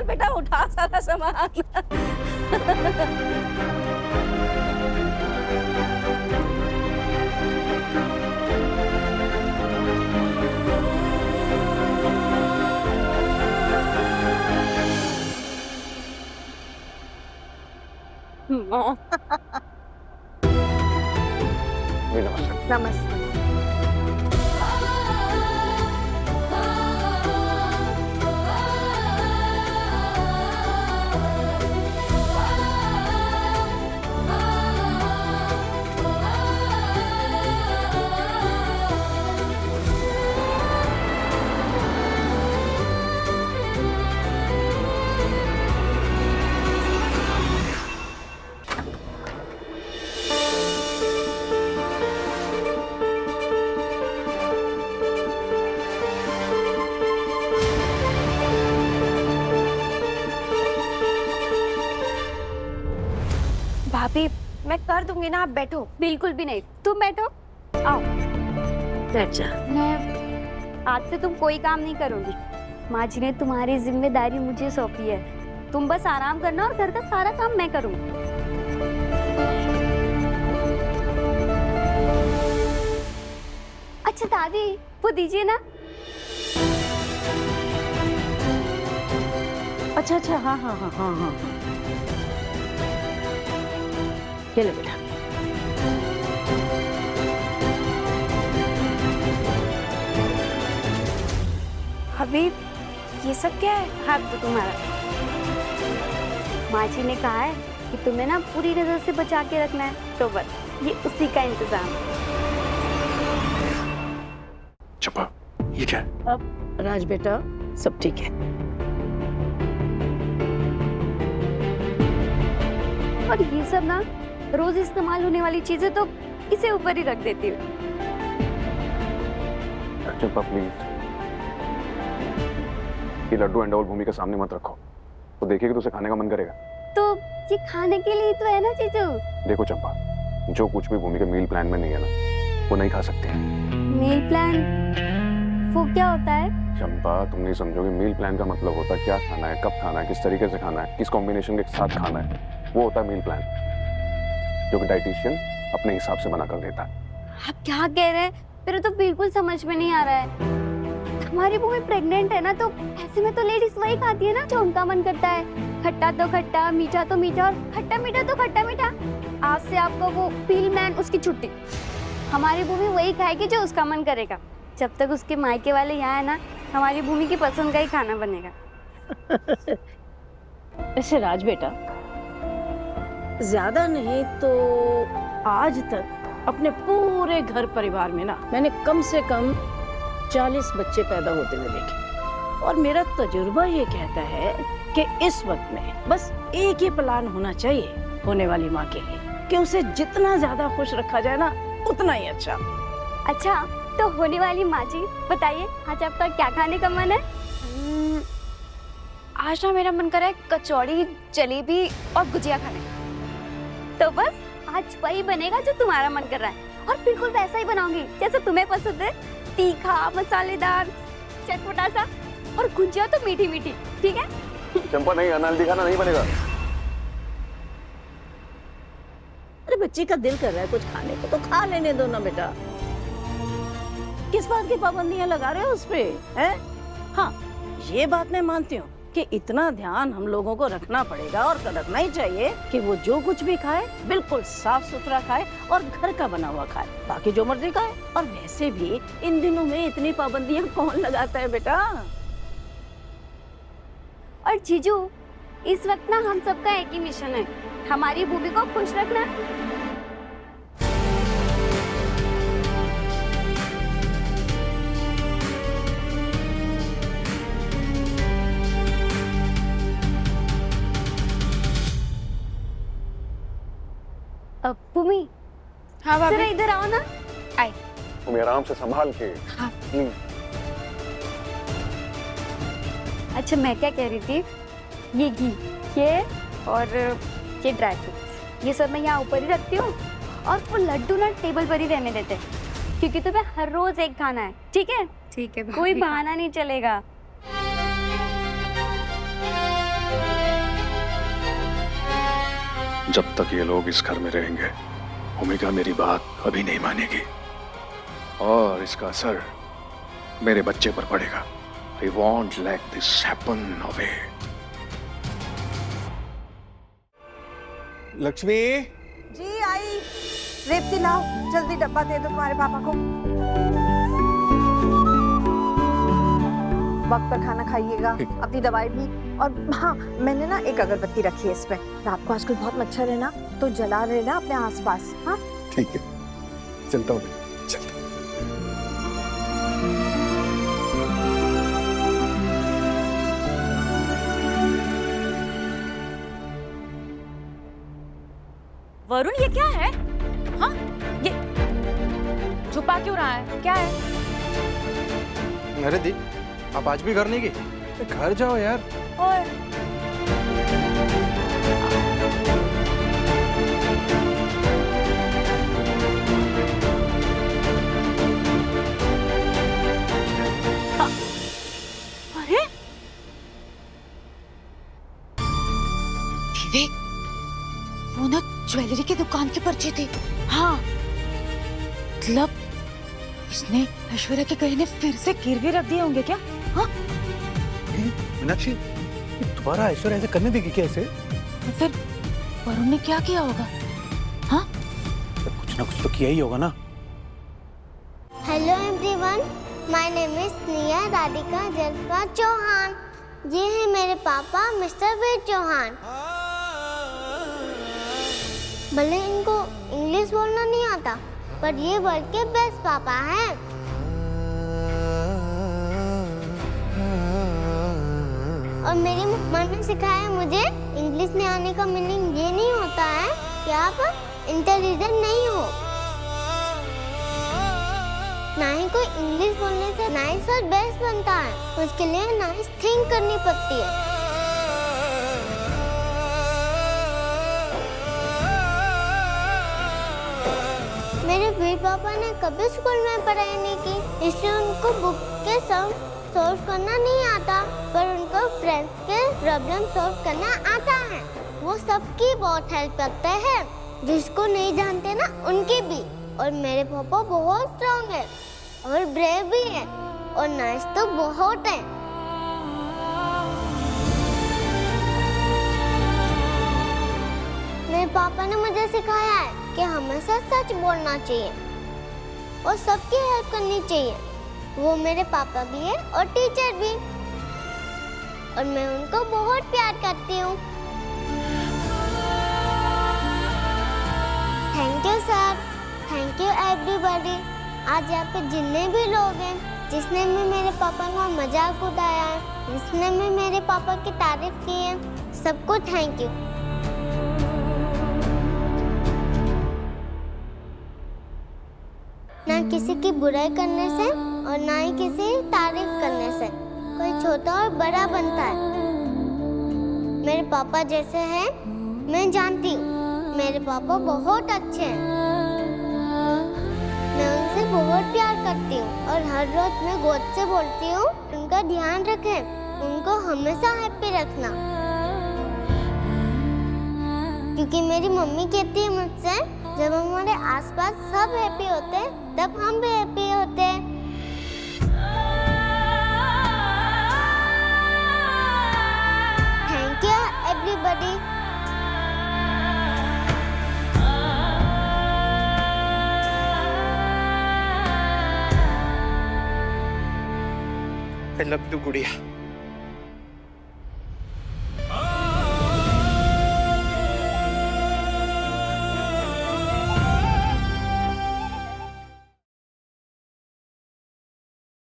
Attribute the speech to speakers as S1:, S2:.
S1: बेटा उठा सारा सामान।
S2: नमस्ते।
S1: नमस्ते।
S3: भाभी मैं कर दूंगी ना, आप बैठो। बिल्कुल भी नहीं, तुम बैठो। आओ
S1: बैठ जा।
S3: मैं आज से तुम कोई काम नहीं करोगी। माँ जी ने तुम्हारी जिम्मेदारी मुझे सौंपी है, तुम बस आराम करना और घर का सारा काम मैं करूंगी। अच्छा दादी वो दीजिए ना।
S1: अच्छा अच्छा, हाँ हाँ हाँ हाँ हाँ, ये ले बेटा।
S3: अभी ये सब क्या है? हाथ तो तुम्हारा। माँ जी ने कहा है कि तुम्हें ना पूरी नजर से बचा के रखना है, तो बस ये उसी का इंतजाम है।
S2: चंपा, ये क्या है?
S1: अब राज बेटा सब ठीक है।
S3: और ये सब ना रोज इस्तेमाल होने वाली चीजें तो इसे ऊपर ही रख देती हूँ।
S2: चंपा प्लीज, ये लड्डू एंड ऑल भूमि के सामने मत रखो, वो देखेगी तो उसे खाने का मन करेगा।
S3: तो ये खाने के लिए तो है ना जीजू।
S2: देखो चंपा, जो कुछ भी भूमि के मील प्लान में नहीं है ना, वो नहीं खा सकते हैं।
S3: मील प्लान वो क्या होता है?
S2: चंपा तुम नहीं समझोगे, मील प्लान का मतलब होता है क्या खाना है, कब खाना है, किस तरीके से खाना है, किस कॉम्बिनेशन के साथ खाना है, वो होता है मील प्लान, जो कि डाइटिशियन अपने हिसाब से बना कर देता है।
S3: आप क्या कह रहे हैं? मेरे तो बिल्कुल समझ में नहीं आ रहा है। हमारी भूमि प्रेग्नेंट है ना, तो ऐसे में तो लेडीज वही खाती है ना जो उनका मन करता है। खट्टा तो खट्टा, मीठा तो मीठा और खट्टा मीठा तो खट्टा मीठा। आज से आपका वो मील मैन उसकी छुट्टी। हमारी भूमि वही खाएगी जो उसका मन करेगा। जब तक उसके मायके वाले यहाँ है ना, हमारी भूमि की पसंद का ही खाना बनेगा।
S1: ऐसे राज बेटा, ज्यादा नहीं तो आज तक अपने पूरे घर परिवार में ना मैंने कम से कम 40 बच्चे पैदा होते हुए देखे, और मेरा तजुर्बा ये कहता है कि इस वक्त में बस एक ही प्लान होना चाहिए होने वाली माँ के लिए, कि उसे जितना ज्यादा खुश रखा जाए ना उतना ही अच्छा।
S3: अच्छा तो होने वाली माँ जी बताइए, आज आपका क्या खाने का मन है? आज ना मेरा मन कर रहा है कचौड़ी, जलेबी और गुजिया खाने। तो बस आज वही बनेगा जो तुम्हारा मन कर रहा है, और बिल्कुल वैसा ही बनाऊंगी जैसे तुम्हें पसंद है। तीखा, मसालेदार, चटपटा सा, और गुजिया तो मीठी मीठी, ठीक है?
S2: चंपा नहीं, अनहेल्दी खाना नहीं बनेगा।
S1: अरे बच्ची का दिल कर रहा है कुछ खाने को तो खा लेने दो ना बेटा, किस बात की पाबंदियां लगा रहे हो उस पे, हैं? हाँ ये बात मैं मानती हूँ कि इतना ध्यान हम लोगों को रखना पड़ेगा और रखना ही चाहिए कि वो जो कुछ भी खाए बिल्कुल साफ सुथरा खाए और घर का बना हुआ खाए, बाकी जो मर्जी खाए। और वैसे भी इन दिनों में इतनी पाबंदियां कौन लगाता है बेटा।
S3: और जीजू इस वक्त ना हम सबका एक ही मिशन है, हमारी भूमि को खुश रखना। भूमि,
S4: हाँ
S3: जरा
S4: भाभी।
S3: इधर आओ ना।
S4: आई।
S2: तुम आराम से संभाल के।
S4: हाँ।
S3: अच्छा मैं क्या कह रही थी, ये घी, ये और ये ड्राई फ्रूट्स, ये सब मैं यहाँ ऊपर ही रखती हूँ, और वो लड्डू ना टेबल पर ही रहने देते हैं, क्योंकि तुम्हें हर रोज एक खाना है, ठीक है?
S4: ठीक है
S3: कोई बहाना नहीं चलेगा।
S2: जब तक ये लोग इस घर में रहेंगे भूमिका मेरी बात कभी नहीं मानेगी और इसका असर मेरे बच्चे पर पड़ेगा। I won't let this happen away.
S4: Lakshmi,
S5: जी आई। रेवती लाओ, जल्दी डब्बा दे दो तुम्हारे पापा को। वक्त पर खाना खाइएगा, अपनी दवाई भी। और हाँ, मैंने ना एक अगरबत्ती रखी है इसमें। रात को आजकल बहुत मच्छर है ना, तो जला लेना अपने आसपास। हाँ
S4: ठीक है, चलता हूँ, चलता।
S6: वरुण, ये क्या है? हाँ, ये छुपा क्यों रहा है? क्या है?
S7: अरे दी, आप आज भी घर नहीं गई? घर जाओ यार।
S6: ओए, हाँ, अरे
S8: विवेक, वो ना ज्वेलरी की दुकान के पर्चे थे।
S6: हाँ,
S8: मतलब इसने ऐश्वर्या के गहने फिर से
S6: गिरवी रख दिए होंगे क्या? हाँ,
S7: मीनाक्षी, दोबारा ऐश्वर्या ऐसे करने देगी क्या इसे?
S8: तो फिर वरुण ने क्या किया होगा? हाँ,
S7: कुछ ना कुछ तो किया ही होगा ना।
S3: Hello everyone, my name is Sneha Radhika Jaspa Chauhan. ये है मेरे पापा मिस्टर वीर चौहान। भले इनको इंग्लिश बोलना नहीं आता, पर ये वर्ल्ड के बेस्ट पापा हैं। और मेरी मम्मा ने सिखाया मुझे इंग्लिश में आने का मीनिंग ये नहीं होता है कि आप इंटेलिजेंट नहीं हो। ना ही कोई इंग्लिश बोलने से नाइस और बेस्ट बनता है, उसके लिए नाइस थिंक करनी पड़ती है। मेरे वीर पापा ने कभी स्कूल में पढ़ाई नहीं की, इसलिए उनको बुक के सम सॉल्व करना नहीं आता, पर उनको फ्रेंड्स के प्रॉब्लम सॉल्व करना आता है। वो सबकी बहुत हेल्प करते हैं, जिसको नहीं जानते ना उनकी भी। और मेरे पापा बहुत स्ट्रॉन्ग है और ब्रेव भी है और नाइस तो बहुत है। मेरे पापा ने मुझे सिखाया है कि हमेशा सच बोलना चाहिए और सबकी हेल्प करनी चाहिए। वो मेरे पापा भी है और टीचर भी, और मैं उनको बहुत प्यार करती हूँ। Thank you sir, thank you everybody. आज यहाँ पे जितने भी लोग हैं, जिसने भी मेरे पापा का मजाक उड़ाया है, जिसने भी मेरे पापा की तारीफ की है, सबको थैंक यू। ना किसी की बुराई करने से और ना ही किसी तारीफ करने से कोई छोटा और बड़ा बनता है। मेरे पापा जैसे हैं मैं जानती हूँ, मेरे पापा बहुत अच्छे हैं। मैं उनसे बहुत प्यार करती हूँ और हर रोज मैं गॉड से बोलती हूँ उनका ध्यान रखें, उनको हमेशा हैप्पी रखना। क्योंकि मेरी मम्मी कहती है मुझसे, जब हमारे आसपास सब हैप्पी होते हैं तब हम भी हैप्पी होते हैं। Thank you everybody.
S7: I love you गुड़िया।